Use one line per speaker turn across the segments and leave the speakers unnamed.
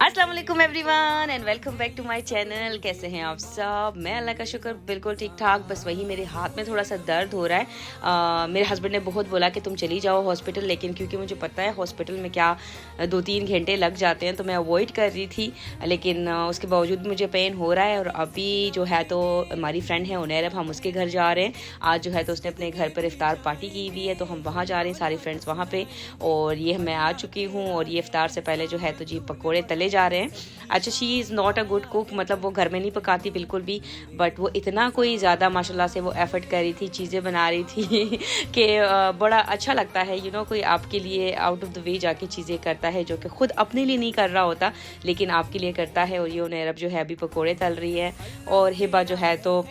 अस्सलाम वालेकुम everyone and welcome back to my channel. कैसे हैं आप सब? मैं अल्लाह का शुक्र बिल्कुल ठीक ठाक। बस वही मेरे हाथ में थोड़ा सा दर्द हो रहा है। मेरे हस्बैंड ने बहुत बोला कि तुम चली जाओ हॉस्पिटल, लेकिन क्योंकि मुझे पता है हॉस्पिटल में क्या 2-3 घंटे लग जाते हैं तो मैं अवॉइड कर रही थी, लेकिन उसके बावजूद मुझे पेन हो रहा है। और अभी जो है तो हमारी फ्रेंड है उनैर, अब हम उसके घर जा रहे हैं। आज जो है तो उसने अपने घर पर इफ्तार पार्टी की हुई है तो हम वहाँ जा रहे हैं, सारी फ्रेंड्स वहाँ पे। और ये मैं आ चुकी हूँ और ये इफ्तार से पहले जो है तो जी पकोड़े तले जा रहे हैं। अच्छा, she is not a good cook, मतलब वो घर में नहीं पकाती बिल्कुल भी, बट वो इतना कोई ज़्यादा माशाल्लाह से वो एफर्ट कर रही थी, चीज़ें बना रही थी कि बड़ा अच्छा लगता है। कोई आपके लिए आउट ऑफ द वे जाके चीज़ें करता है जो कि ख़ुद अपने लिए नहीं कर रहा होता लेकिन आपके लिए करता है। और ये उनैर जो है अभी पकोड़े तल रही है और हिबा जो है तो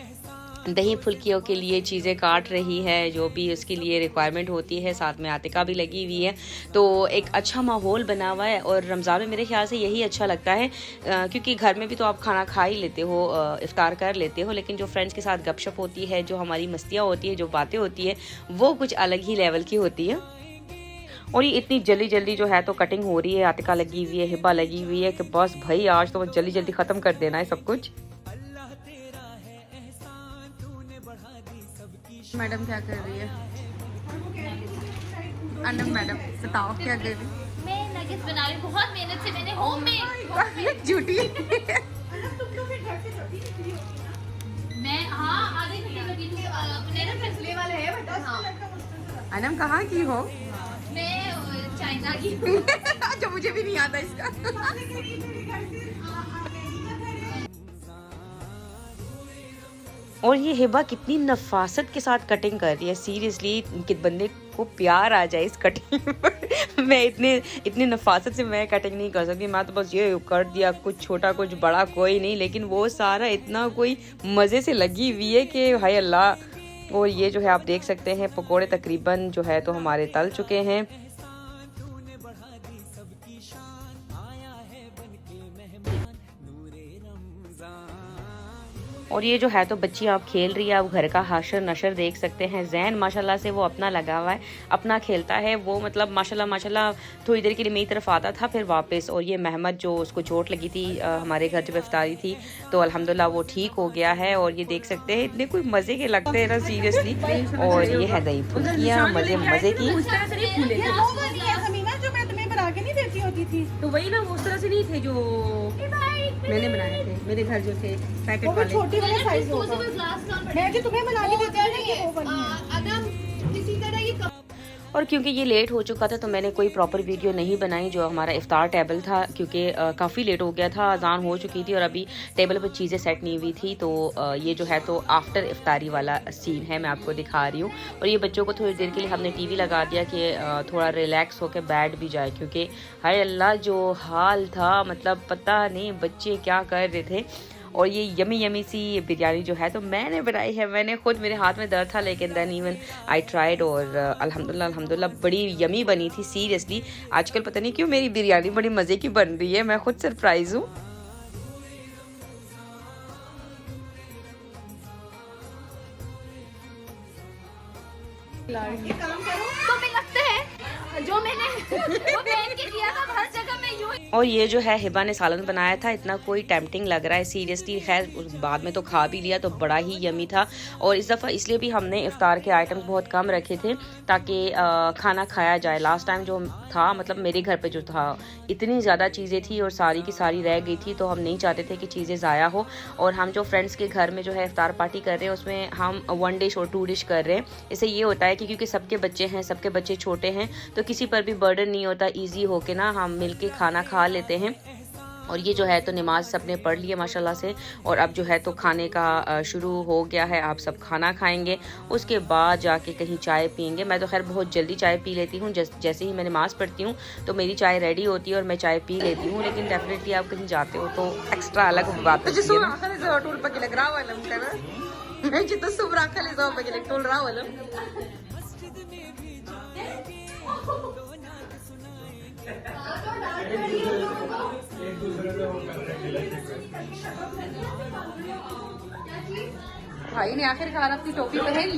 दही फुल्कियों के लिए चीज़ें काट रही है, जो भी उसके लिए रिक्वायरमेंट होती है। साथ में आतिका भी लगी हुई है, तो एक अच्छा माहौल बना हुआ है। और रमज़ान में मेरे ख्याल से यही अच्छा लगता है, क्योंकि घर में भी तो आप खाना खा ही लेते हो, इफ्तार कर लेते हो, लेकिन जो फ्रेंड्स के साथ गपशप होती है, जो हमारी मस्तियाँ होती है, जो बातें होती है, वो कुछ अलग ही लेवल की होती है। और ये इतनी जल्दी जल्दी जो है तो कटिंग हो रही है, आतिका लगी हुई है, हिबा लगी हुई है कि बस भाई आज तो जल्दी जल्दी ख़त्म कर देना है सब कुछ।
मैडम क्या कर रही है? अनम मैडम बताओ क्या कर रही है?
मैं नगेट्स बना रही हूँ, बहुत मेहनत से मैंने होममेड।
झूठी।
मैं आधे घंटे लगी थी अपने ना फैसले वाला है बता। हाँ
अनम कहाँ की हो?
मैं चाइना की हूँ।
अच्छा, मुझे भी नहीं आता इसका।
और ये हिबा कितनी नफासत के साथ कटिंग कर रही है, सीरियसली कि बंदे को प्यार आ जाए इस कटिंग पर। मैं इतनी नफासत से मैं कटिंग नहीं कर सकती, मैं तो बस ये कर दिया, कुछ छोटा कुछ बड़ा कोई नहीं, लेकिन वो सारा इतना कोई मज़े से लगी हुई है कि हाय अल्लाह। और ये जो है आप देख सकते हैं पकोड़े तकरीबन जो है तो हमारे तल चुके हैं। और ये जो है तो बच्ची आप खेल रही है, आप घर का हाशर नशर देख सकते हैं। जैन माशाल्लाह से वो अपना लगा हुआ है, अपना खेलता है वो, मतलब माशाल्लाह थोड़ी देर के लिए मेरी तरफ आता था फिर वापस। और ये महमद जो उसको चोट लगी थी हमारे घर जब इफ्तारी थी तो अल्हम्दुलिल्लाह वो ठीक हो गया है। और ये देख सकते हैं इतने कोई मज़े के लगते हैं ना सीरियसली। और ये है दही फुल्कियाँ मज़े की।
के नहीं देती होती थी तो वही ना, वो उस तरह से नहीं थे जो मैंने बनाए थे, मेरे घर जो थे पैकेट वाले, छोटे वाले साइज होगा। मैं जो तुम्हें बना के देती हूं वो बनी
इसी तरह ये
और क्योंकि ये लेट हो चुका था तो मैंने कोई प्रॉपर वीडियो नहीं बनाई जो हमारा इफ्तार टेबल था, क्योंकि काफ़ी लेट हो गया था, अजान हो चुकी थी और अभी टेबल पर चीज़ें सेट नहीं हुई थी। तो ये जो है तो आफ्टर इफ्तारी वाला सीन है, मैं आपको दिखा रही हूँ। और ये बच्चों को थोड़ी देर के लिए हमने टीवी लगा दिया कि थोड़ा रिलैक्स होकर बैठ भी जाए, क्योंकि हाय अल्लाह जो हाल था, मतलब पता नहीं बच्चे क्या कर रहे थे। और ये यमी सी बिरयानी जो है तो मैंने बनाई है, मैंने खुद, मेरे हाथ में दर्द था लेकिन देन इवन आई ट्राइड और अल्हम्दुलिल्लाह बड़ी यमी बनी थी सीरियसली। आजकल पता नहीं क्यों मेरी बिरयानी बड़ी मज़े की बन रही है, मैं खुद सरप्राइज़ हूँ।
ये काम करो तो मैं लगता है जो मैंने वो पहन के किया था हर जगह मैं यूं।
और ये जो है हिबा ने सालन बनाया था, इतना कोई टेम्पटिंग लग रहा है सीरियसली। खैर बाद में तो खा भी लिया तो बड़ा ही यमी था। और इस दफ़ा इसलिए भी हमने इफ्तार के आइटम्स बहुत कम रखे थे ताकि खाना खाया जाए। लास्ट टाइम जो था, मतलब मेरे घर पे जो था, इतनी ज़्यादा चीज़ें थी और सारी की सारी रह गई थी, तो हम नहीं चाहते थे कि चीज़ें ज़ाया हो। और हम जो फ्रेंड्स के घर में जो है इफ्तार पार्टी कर रहे हैं उसमें हम 1 डिश और 2 डिश कर रहे हैं। इससे ये होता है कि क्योंकि सबके बच्चे हैं, सबके बच्चे छोटे हैं, तो किसी पर भी बर्डन नहीं होता, ईजी हो के ना हम मिल के खाना खा लेते हैं। और ये जो है तो नमाज सबने पढ़ ली है माशाल्लाह से। और अब जो है तो खाने का शुरू हो गया है, आप सब खाना खाएंगे, उसके बाद जाके कहीं चाय पियेंगे। मैं तो खैर बहुत जल्दी चाय पी लेती हूँ, जैसे ही मैं नमाज़ पढ़ती हूँ तो मेरी चाय रेडी होती है और मैं चाय पी लेती हूँ। लेकिन डेफिनेटली आप कहीं जाते हो तो एक्स्ट्रा अलग बात होती
भाई ने आखिरकार अपनी टोपी पहन ली।